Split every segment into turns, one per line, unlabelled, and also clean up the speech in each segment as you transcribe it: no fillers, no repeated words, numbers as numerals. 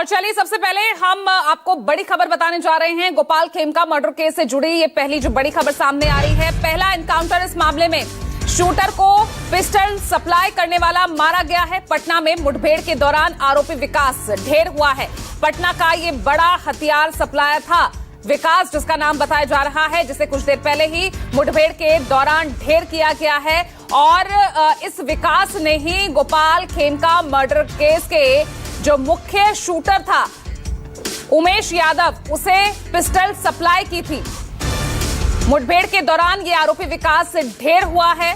और चलिए सबसे पहले हम आपको बड़ी खबर बताने जा रहे हैं। गोपाल खेमका मर्डर केस से जुड़ी ये पहली जो बड़ी खबर सामने आ रही है। पहला एनकाउंटर इस मामले में शूटर को पिस्टल सप्लाई करने वाला मारा गया है। पटना में मुठभेड़ के दौरान आरोपी विकास ढेर हुआ है। पटना का ये बड़ा हथियार सप्लायर था विकास, जिसका नाम बताया जा रहा है, जिसे कुछ देर पहले ही मुठभेड़ के दौरान ढेर किया गया है। और इस विकास ने ही गोपाल खेमका मर्डर केस के जो मुख्य शूटर था उमेश यादव, उसे पिस्टल सप्लाई की थी। मुठभेड़ के दौरान ये आरोपी विकास से ढेर हुआ है।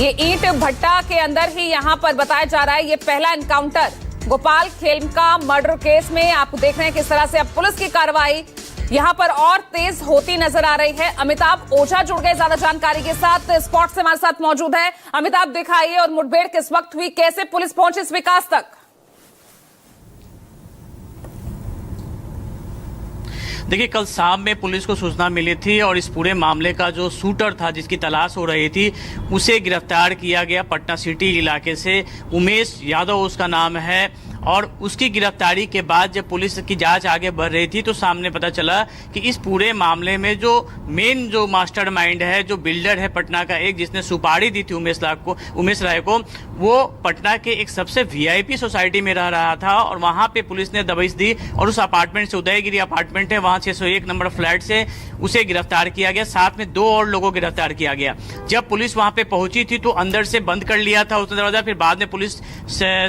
ये ईंट भट्टा के अंदर ही यहां पर बताया जा रहा है। ये पहला encounter Gopal Khemka murder case में आप देख रहे हैं किस तरह से अब पुलिस की कार्रवाई यहां पर और तेज होती नजर आ रही है। अमिताभ ओझा जुड़ गए ज्यादा जानकारी के साथ, स्पॉट से हमारे साथ मौजूद है। अमिताभ, दिखाइए और मुठभेड़ किस वक्त हुई, कैसे पुलिस पहुंची इस विकास तक?
देखिए, कल शाम में पुलिस को सूचना मिली थी और इस पूरे मामले का जो शूटर था जिसकी तलाश हो रही थी उसे गिरफ्तार किया गया पटना सिटी इलाके से। उमेश यादव उसका नाम है। और उसकी गिरफ्तारी के बाद जब पुलिस की जांच आगे बढ़ रही थी तो सामने पता चला कि इस पूरे मामले में जो मेन जो मास्टरमाइंड है, जो बिल्डर है पटना का एक, जिसने सुपारी दी थी उमेश राय को, वो पटना के एक सबसे वीआईपी सोसाइटी में रह रहा था। और वहां पे पुलिस ने दबिश दी और उस अपार्टमेंट से, उदयगिरी अपार्टमेंट है वहां 601 नंबर फ्लैट से उसे गिरफ्तार किया गया। साथ में 2 और लोगों को गिरफ्तार किया गया। जब पुलिस वहां पे पहुंची थी तो अंदर से बंद कर लिया था उसने दरवाजा, फिर बाद में पुलिस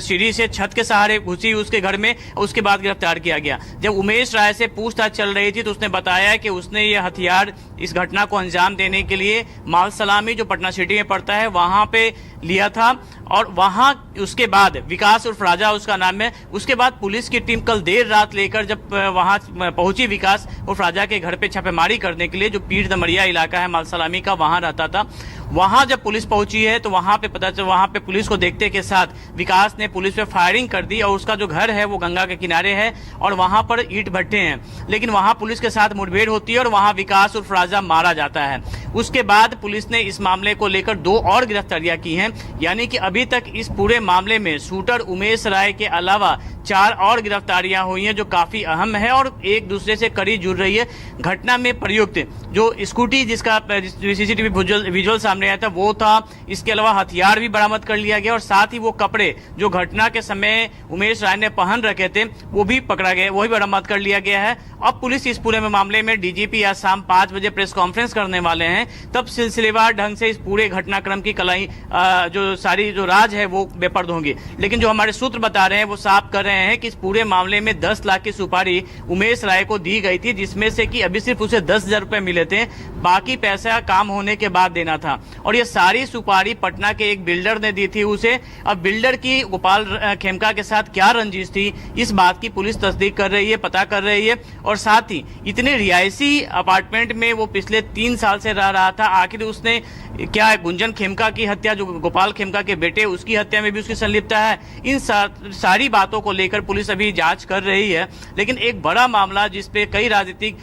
सीढ़ी से छत के सहारे घुसी उसके घर में, उसके बाद गिरफ्तार किया गया। जब उमेश राय से पूछताछ चल रही थी तो उसने बताया कि उसने ये हथियार इस घटना को अंजाम देने के लिए माल सलामी, जो पटना सिटी में पड़ता है, वहां पे लिया था। और वहां उसके बाद विकास उर्फ राजा उसका नाम है, उसके बाद पुलिस की टीम कल देर रात लेकर जब वहां पहुंची विकास उर्फ राजा के घर पे छापेमारी करने के लिए, जो पीर दमरिया इलाका है माल सलामी का, वहां रहता था। वहां जब पुलिस पहुंची है तो वहां पे पता चला, वहां पे पुलिस को देखते के साथ विकास ने पुलिस पे फायरिंग कर दी। और उसका जो घर है वो गंगा के किनारे है और वहां पर ईंट भट्टे हैं। लेकिन वहां पुलिस के साथ मुठभेड़ होती है और वहां विकास उर्फ राजा मारा जाता है। उसके बाद पुलिस ने इस मामले को लेकर 2 और गिरफ्तारियां की हैं। यानी कि अभी तक इस पूरे मामले में शूटर उमेश राय के अलावा 4 और गिरफ्तारियां हुई हैं, जो काफी अहम है और एक दूसरे से कड़ी जुड़ रही है। घटना में प्रयुक्त जो स्कूटी जिसका सीसीटीवी विजुअल सामने आया था वो था। इसके अलावा हथियार भी बरामद कर लिया गया और साथ ही वो कपड़े जो घटना के समय उमेश राय ने पहन रखे थे वो भी पकड़ा गया, वो भी बरामद कर लिया गया है। अब पुलिस इस पूरे मामले में डीजीपी आज शाम 5 बजे प्रेस कॉन्फ्रेंस करने वाले हैं। तब सिलसिलेवार ढंग से इस पूरे घटनाक्रम की कलाई जो सारी जो राज है वो बेपर्द होंगी। लेकिन जो हमारे सूत्र बता रहे हैं वो साफ कर रहे हैं कि इस पूरे मामले में 10 लाख की सुपारी उमेश राय को दी गई थी, जिसमें से कि अभी सिर्फ उसे 10,000 रुपए मिले थे, बाकी पैसा काम होने के बाद देना था। और ये सारी सुपारी पटना के एक बिल्डर ने दी थी उसे। अब बिल्डर की गोपाल खेमका के साथ क्या रंजिश थी, इस बात की पुलिस तस्दीक कर रही है, पता कर रही है। और साथ ही इतने रिहायशी अपार्टमेंट में वो पिछले 3 साल से रह रहा था, आखिर उसने क्या गुंजन खेमका की हत्या, जो गोपाल खेमका के बेटे, उसकी हत्या में भी उसकी संलिप्तता है। इन सारी बातों को लेकर पुलिस अभी जांच कर रही है। लेकिन एक बड़ा मामला जिसपे कई राजनीतिक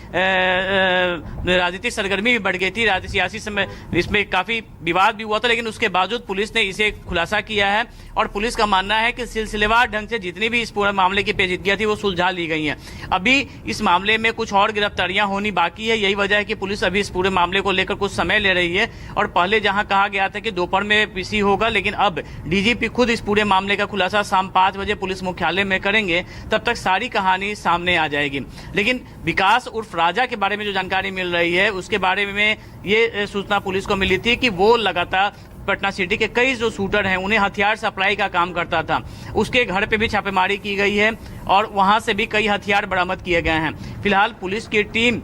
सरगर्मी भी बढ़ गई थी, सियासी समय इसमें काफी विवाद भी हुआ था, लेकिन उसके बावजूद पुलिस ने इसे खुलासा किया है। और पुलिस का मानना है कि सिलसिलेवार ढंग से जितनी भी इस पूरे मामले की पेचीदगियां थी वो सुलझा ली गई हैं। अभी इस मामले में कुछ और गिरफ्तारियां होनी बाकी है। यही वजह है कि पुलिस अभी इस पूरे मामले को लेकर कुछ समय ले रही है। और पहले जहां कहा गया था कि दोपहर में पीसी होगा, लेकिन अब डीजीपी खुद इस पूरे मामले का खुलासा शाम 5 बजे पुलिस मुख्यालय में करेंगे। तब तक सारी कहानी सामने आ जाएगी। लेकिन विकास उर्फ राजा के बारे में जो जानकारी मिल रही है उसके बारे में ये सूचना पुलिस को मिली थी कि वो लगातार पटना सिटी के कई जो शूटर हैं उन्हें हथियार सप्लाई का काम करता था। उसके घर पे भी छापेमारी की गई है और वहां से भी कई हथियार बरामद किए गए हैं। फिलहाल पुलिस की टीम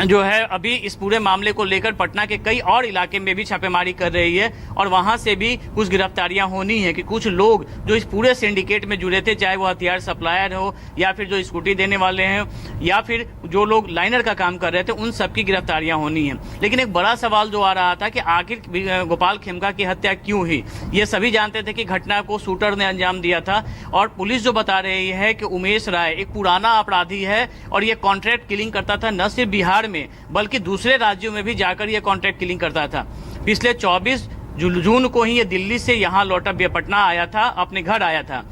जो है अभी इस पूरे मामले को लेकर पटना के कई और इलाके में भी छापेमारी कर रही है और वहां से भी कुछ गिरफ्तारियां होनी है कि कुछ लोग जो इस पूरे सिंडिकेट में जुड़े थे, चाहे वो हथियार सप्लायर हो या फिर जो स्कूटी देने वाले हैं या फिर जो लोग लाइनर का काम कर रहे थे, उन सबकी गिरफ्तारियां होनी है। लेकिन एक बड़ा सवाल जो आ रहा था कि आखिर गोपाल खेमका की हत्या क्यों हुई। ये सभी जानते थे कि घटना को शूटर ने अंजाम दिया था और पुलिस जो बता रही है कि उमेश राय एक पुराना अपराधी है और ये कॉन्ट्रैक्ट किलिंग करता था, न सिर्फ बिहार में बल्कि दूसरे राज्यों में भी जाकर यह कॉन्ट्रैक्ट किलिंग करता था। पिछले 24 जून को ही ये दिल्ली से यहां लौटा, पटना आया था, अपने घर आया था।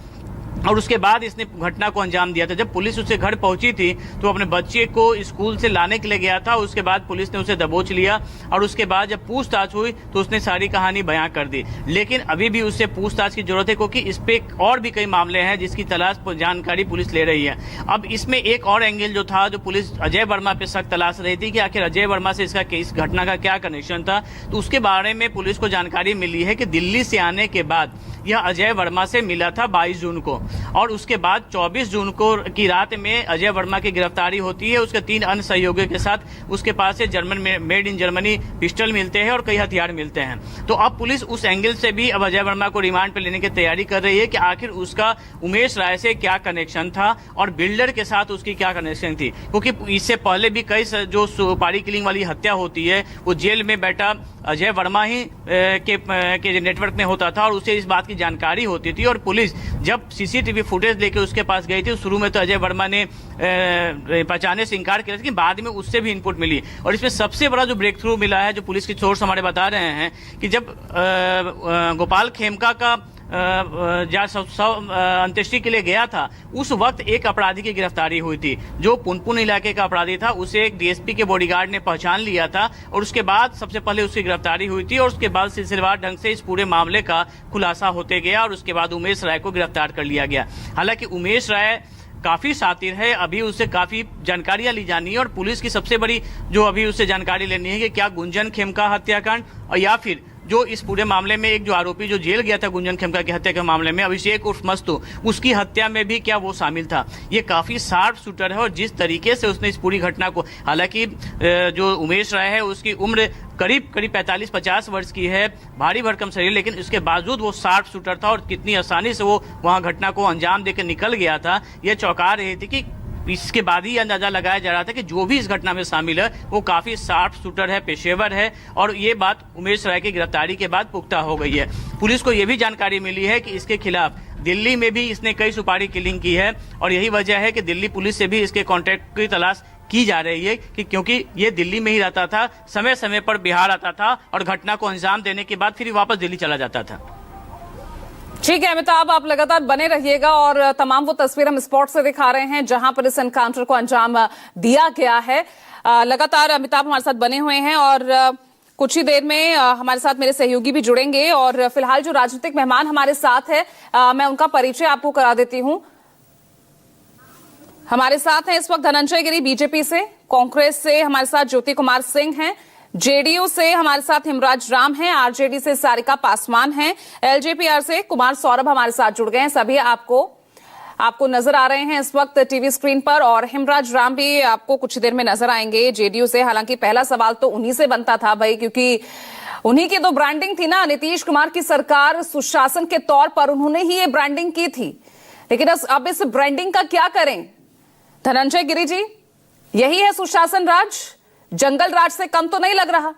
और उसके बाद इसने घटना को अंजाम दिया था। जब पुलिस उसके घर पहुंची थी तो अपने बच्चे को स्कूल से लाने के लिए गया था। उसके बाद पुलिस ने उसे दबोच लिया और उसके बाद जब पूछताछ हुई तो उसने सारी कहानी बयां कर दी। लेकिन अभी भी उससे पूछताछ की जरूरत है, क्योंकि इस पे और भी कई मामले हैं जिसकी तलाश जानकारी पुलिस ले रही है। अब इसमें एक और एंगल जो था, जो पुलिस अजय वर्मा पे सख्त तलाश रही थी कि आखिर अजय वर्मा से इस घटना का क्या कनेक्शन था। तो उसके बारे में पुलिस को जानकारी मिली है कि दिल्ली से आने के बाद यह अजय वर्मा से मिला था 22 जून को, और उसके बाद 24 जून को की रात में अजय वर्मा की गिरफ्तारी होती है। उसके 3 अन्य सहयोगियों के साथ उसके पास से मेड इन जर्मनी पिस्टल मिलते हैं और कई हथियार मिलते हैं। तो अब पुलिस उस एंगल से भी अब अजय वर्मा को रिमांड पर लेने की तैयारी कर रही है कि आखिर उसका उमेश राय से क्या कनेक्शन था और बिल्डर के साथ उसकी क्या कनेक्शन थी। क्योंकि इससे पहले भी कई जो सुपारी किलिंग वाली हत्या होती है वो जेल में बैठा अजय वर्मा ही के नेटवर्क में होता था और उसे इस बात की जानकारी होती थी। और पुलिस जब सीसीटीवी फुटेज लेके उसके पास गई थी, शुरू में तो अजय वर्मा ने पहचाने से इनकार किया, लेकिन बाद में उससे भी इनपुट मिली। और इसमें सबसे बड़ा जो ब्रेक थ्रू मिला है, जो पुलिस की सोर्स हमारे बता रहे हैं कि जब गोपाल खेमका का अंत्येष्टि के लिए गया था, उस वक्त एक अपराधी की गिरफ्तारी हुई थी जो पुनपुन इलाके का अपराधी था। उसे एक डीएसपी के बॉडीगार्ड ने पहचान लिया था और उसके बाद सबसे पहले उसकी गिरफ्तारी हुई थी और उसके बाद सिलसिलेवार ढंग से इस पूरे मामले का खुलासा होते गया और उसके बाद उमेश राय को गिरफ्तार कर लिया गया। हालांकि उमेश राय काफी शातिर है, अभी उससे काफी जानकारियां ली जानी है और पुलिस की सबसे बड़ी जो अभी उससे जानकारी लेनी है कि क्या गुंजन खेमका हत्याकांड और या फिर जो इस पूरे मामले में एक जो आरोपी जो जेल गया था गुंजन खेमका की हत्या के मामले में, अभिषेक उर्फ मस्तू, उसकी हत्या में भी क्या वो शामिल था। ये काफी शार्प शूटर है और जिस तरीके से उसने इस पूरी घटना को, हालांकि जो उमेश राय है उसकी उम्र करीब 45-50 वर्ष की है, भारी भरकम शरीर, लेकिन इसके बावजूद वो शार्प शूटर था और कितनी आसानी से वो वहां घटना को अंजाम देकर निकल गया था, ये चौंका रही थी। कि इसके बाद ही अंदाजा लगाया जा रहा था कि जो भी इस घटना में शामिल है वो काफी शार्प शूटर है, पेशेवर है और ये बात उमेश राय की गिरफ्तारी के बाद पुख्ता हो गई है। पुलिस को यह भी जानकारी मिली है कि इसके खिलाफ दिल्ली में भी इसने कई सुपारी किलिंग की है और यही वजह है कि दिल्ली पुलिस से भी इसके कॉन्टैक्ट की तलाश की जा रही है कि क्योंकि ये दिल्ली में ही रहता था, समय समय पर बिहार आता था और घटना को अंजाम देने के बाद फिर वापस दिल्ली चला जाता था।
ठीक है अमिताभ, आप लगातार बने रहिएगा और तमाम वो तस्वीर हम स्पॉट से दिखा रहे हैं जहां पर इस एनकाउंटर को अंजाम दिया गया है। लगातार अमिताभ हमारे साथ बने हुए हैं और कुछ ही देर में हमारे साथ मेरे सहयोगी भी जुड़ेंगे और फिलहाल जो राजनीतिक मेहमान हमारे साथ है मैं उनका परिचय आपको करा देती हूं। हमारे साथ हैं इस वक्त धनंजय गिरी बीजेपी से, कांग्रेस से हमारे साथ ज्योति कुमार सिंह हैं, जेडीयू से हमारे साथ हिमराज राम हैं, आरजेडी से सारिका पासवान हैं, एलजेपीआर से कुमार सौरभ हमारे साथ जुड़ गए हैं। सभी आपको नजर आ रहे हैं इस वक्त टीवी स्क्रीन पर और हिमराज राम भी आपको कुछ देर में नजर आएंगे जेडीयू से। हालांकि पहला सवाल तो उन्हीं से बनता था भाई, क्योंकि उन्हीं की तो ब्रांडिंग थी ना, नीतीश कुमार की सरकार सुशासन के तौर पर उन्होंने ही ये ब्रांडिंग की थी। लेकिन अब इस ब्रांडिंग का क्या करें धनंजय गिरी जी? यही है सुशासन राज, जंगल राज से कम तो नहीं लग रहा।